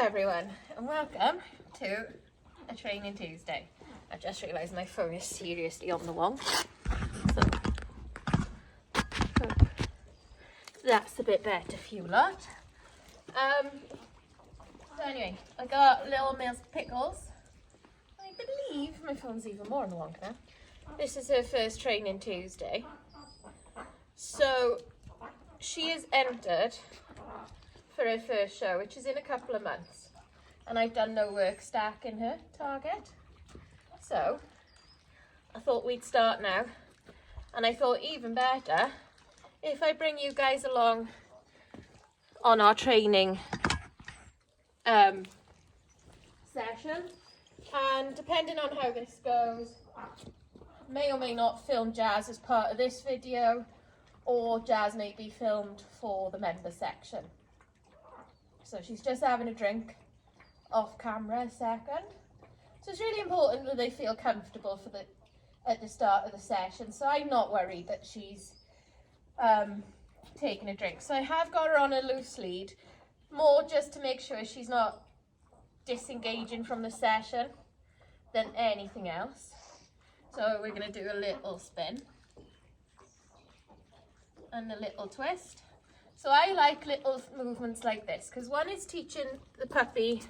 everyone, and welcome to a Training Tuesday. I just realised my phone is seriously on the wall, so that's a bit better for you lot. So anyway, I got Little Miss Pickles. I believe my phone's even more on the wall now. This is her first Training Tuesday, so she is entered for her first show, which is in a couple of months, and I've done no work stack in her target, so I thought we'd start now. And I thought even better if I bring you guys along on our training session, and depending on how this goes, may or may not film Jazz as part of this video, or Jazz may be filmed for the member section. So she's just having a drink off camera a second. So it's really important that they feel comfortable at the start of the session. So I'm not worried that she's taking a drink. So I have got her on a loose lead, more just to make sure she's not disengaging from the session than anything else. So we're going to do a little spin and a little twist. So I like little movements like this because one is teaching the puppy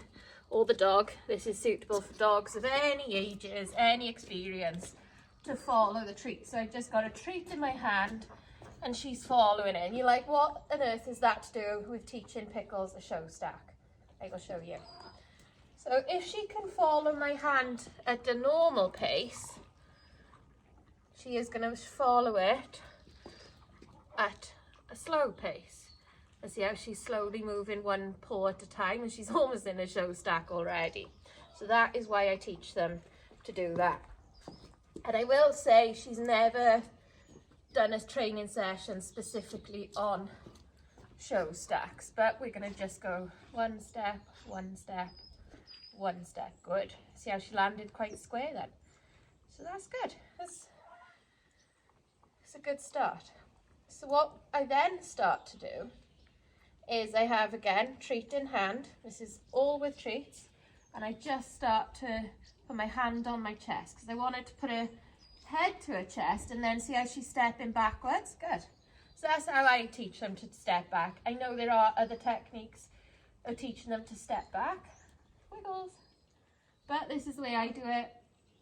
or the dog, this is suitable for dogs of any ages, any experience, to follow the treat. So I've just got a treat in my hand and she's following it. And you're like, what on earth is that to do with teaching Pickles a show stack? I will show you. So if she can follow my hand at a normal pace, she is going to follow it at a slow pace. And see how she's slowly moving one paw at a time, and she's almost in a show stack already. So that is why I teach them to do that. And I will say she's never done a training session specifically on show stacks, but we're going to just go one step, one step, one step. Good. See how she landed quite square then. So that's good. That's a good start. So what I then start to do is I have, again, treat in hand. This is all with treats. And I just start to put my hand on my chest because I wanted to put her head to her chest and then see how she's stepping backwards. Good. So that's how I teach them to step back. I know there are other techniques of teaching them to step back. Wiggles. But this is the way I do it,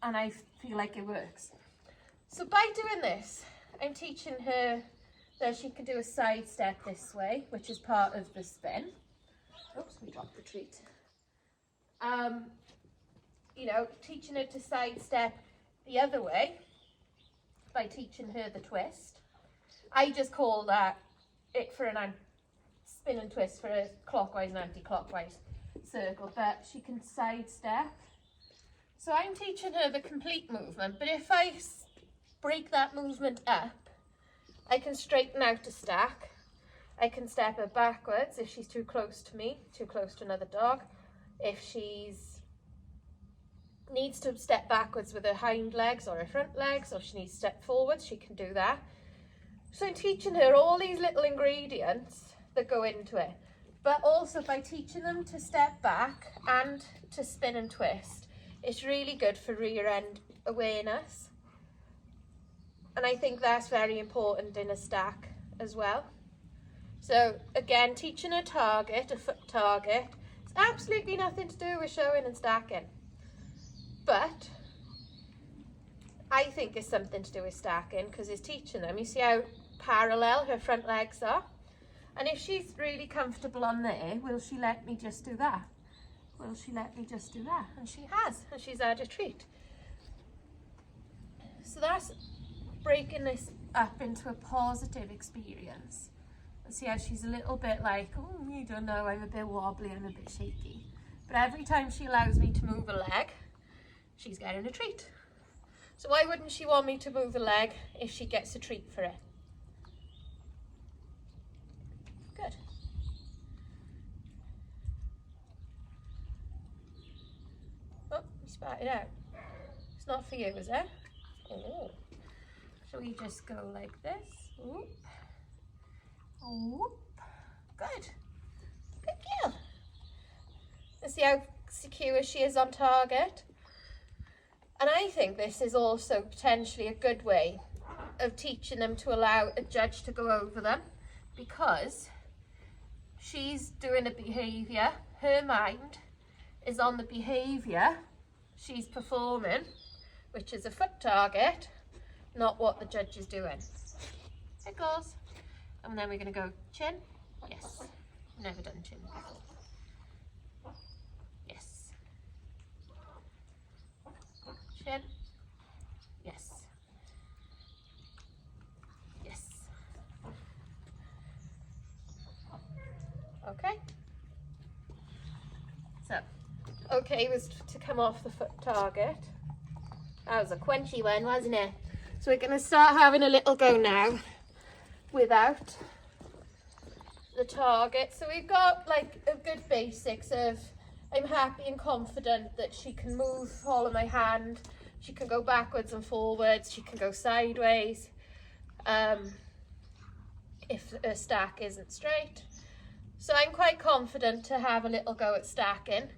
and I feel like it works. So by doing this, I'm teaching her that she can do a side step this way, which is part of the spin. Oops, we dropped the treat. You know, teaching her to side step the other way by teaching her the twist. I just call that it for an spin and twist for a clockwise and anti-clockwise circle, but she can side step. So I'm teaching her the complete movement, but if I break that movement up, I can straighten out a stack. I can step her backwards if she's too close to me, too close to another dog. If she's needs to step backwards with her hind legs or her front legs, or she needs to step forwards, she can do that. So I'm teaching her all these little ingredients that go into it, but also by teaching them to step back and to spin and twist, it's really good for rear end awareness. And I think that's very important in a stack as well. So again, teaching a target, a foot target, it's absolutely nothing to do with showing and stacking. But I think it's something to do with stacking because it's teaching them. You see how parallel her front legs are? And if she's really comfortable on there, will she let me just do that? Will she let me just do that? And she has, and she's had a treat. So that's breaking this up into a positive experience. And see how she's a little bit like, oh, you don't know, I'm a bit wobbly, I'm a bit shaky. But every time she allows me to move a leg, she's getting a treat. So why wouldn't she want me to move a leg if she gets a treat for it? Good. Oh, you spat it out. It's not for you, is it? Oh. So we just go like this. Oop. Oop. Good. Good girl. see how secure she is on target. And I think this is also potentially a good way of teaching them to allow a judge to go over them, because she's doing a behaviour, her mind is on the behaviour she's performing, which is a foot target, not what the judge is doing. Pickles. And then we're going to go chin. Yes. Never done chin before. Yes. Chin. Yes. Yes. Okay. So, okay was to come off the foot target. That was a quenchy one, wasn't it? So we're going to start having a little go now without the target. So we've got like a good basics of, I'm happy and confident that she can move, follow my hand, she can go backwards and forwards, she can go sideways if a stack isn't straight. So I'm quite confident to have a little go at stacking.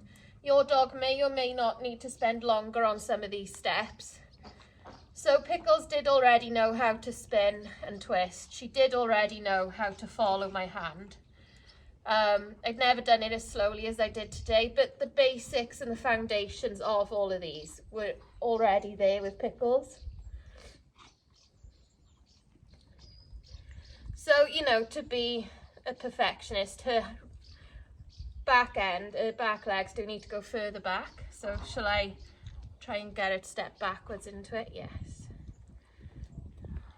Your dog may or may not need to spend longer on some of these steps. So Pickles did already know how to spin and twist. She did already know how to follow my hand. I've never done it as slowly as I did today, but the basics and the foundations of all of these were already there with Pickles. So, you know, to be a perfectionist, her back legs do need to go further back. So shall I try and get her to step backwards into it? Yes.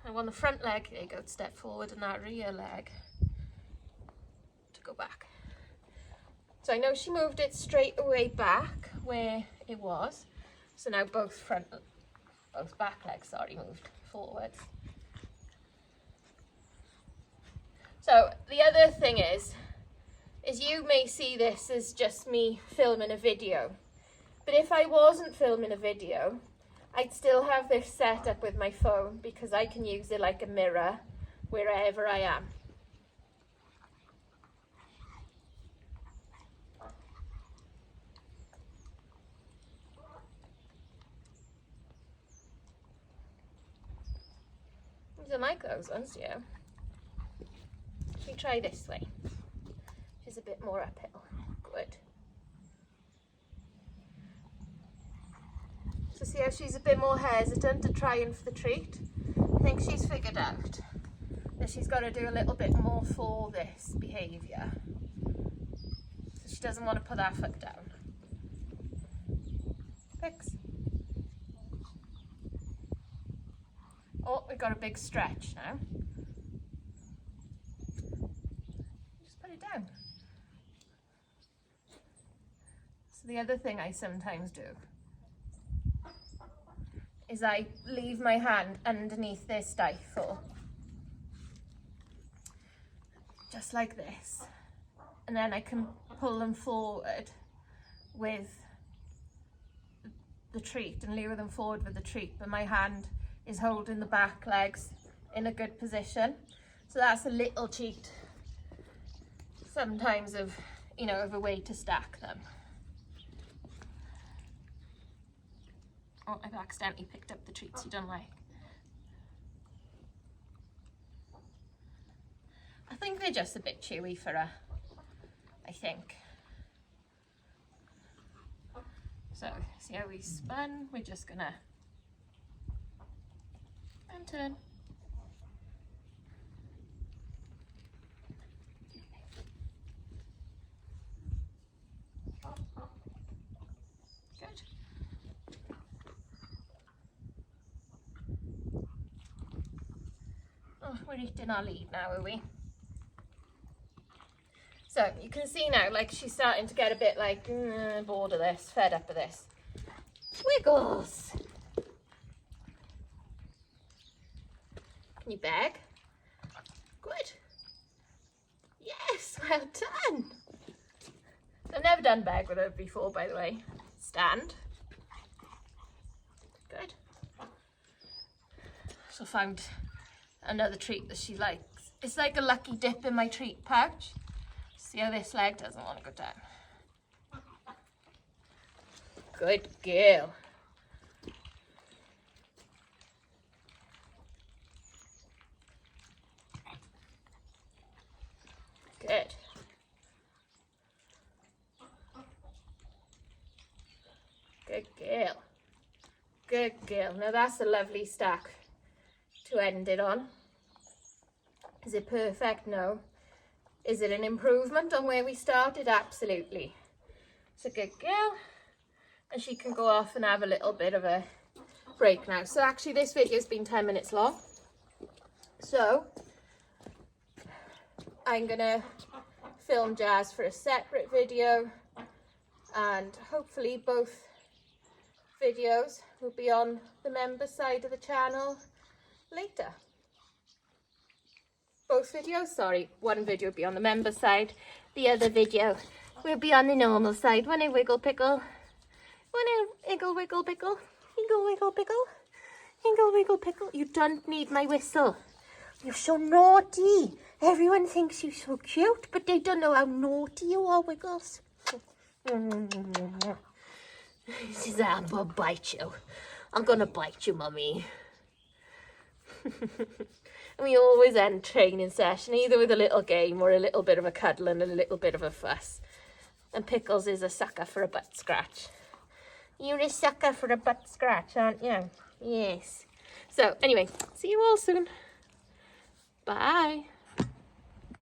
I want the front leg, there you go, to step forward, and that rear leg to go back. So I know she moved it straight away back where it was. So now both back legs, moved forwards. So the other thing is you may see this as just me filming a video. But if I wasn't filming a video, I'd still have this set up with my phone, because I can use it like a mirror wherever I am. These are my clothes ones, yeah. Should we try this way? Which is a bit more uphill. Good. So see how she's a bit more hesitant to try in for the treat? I think she's figured out that she's got to do a little bit more for this behaviour. So she doesn't want to put that foot down. Picks. Oh, we've got a big stretch now. Just put it down. So the other thing I sometimes do is I leave my hand underneath their stifle, just like this, and then I can pull them forward with the treat and lure them forward with the treat, but my hand is holding the back legs in a good position. So that's a little cheat sometimes of, you know, of a way to stack them. Oh, I've accidentally picked up the treats you don't like. I think they're just a bit chewy for her, I think. So, see how we spun? We're just gonna and turn. Good. Oh, we're eating our lead now, are we? So you can see now, like, she's starting to get a bit like bored of this, fed up of this. Wiggles. Can you beg? Good. Yes, well done. I've never done beg with her before, by the way. Stand. Good. So I found another treat that she likes. It's like a lucky dip in my treat pouch. See how this leg doesn't want to go down. Good girl. Good. Good girl. Good girl. Now that's a lovely stack to end it on. Is it perfect? No. Is it an improvement on where we started? Absolutely. It's a good girl. And she can go off and have a little bit of a break now. So actually this video's been 10 minutes long. So I'm gonna film Jazz for a separate video, and hopefully both videos will be on the member side of the channel later. Both videos, sorry, one video will be on the member side, the other video will be on the normal side. Wanna wiggle pickle? Wanna wiggle wiggle pickle? Wiggle wiggle pickle? Wiggle wiggle pickle? You don't need my whistle. You're so naughty. Everyone thinks you're so cute, but they don't know how naughty you are, Wiggles. He says, I'm gonna bite you. I'm gonna bite you, Mummy. And we always end training session either with a little game or a little bit of a cuddle and a little bit of a fuss. And Pickles is a sucker for a butt scratch. You're a sucker for a butt scratch, aren't you? Yes. So anyway, see you all soon. Bye.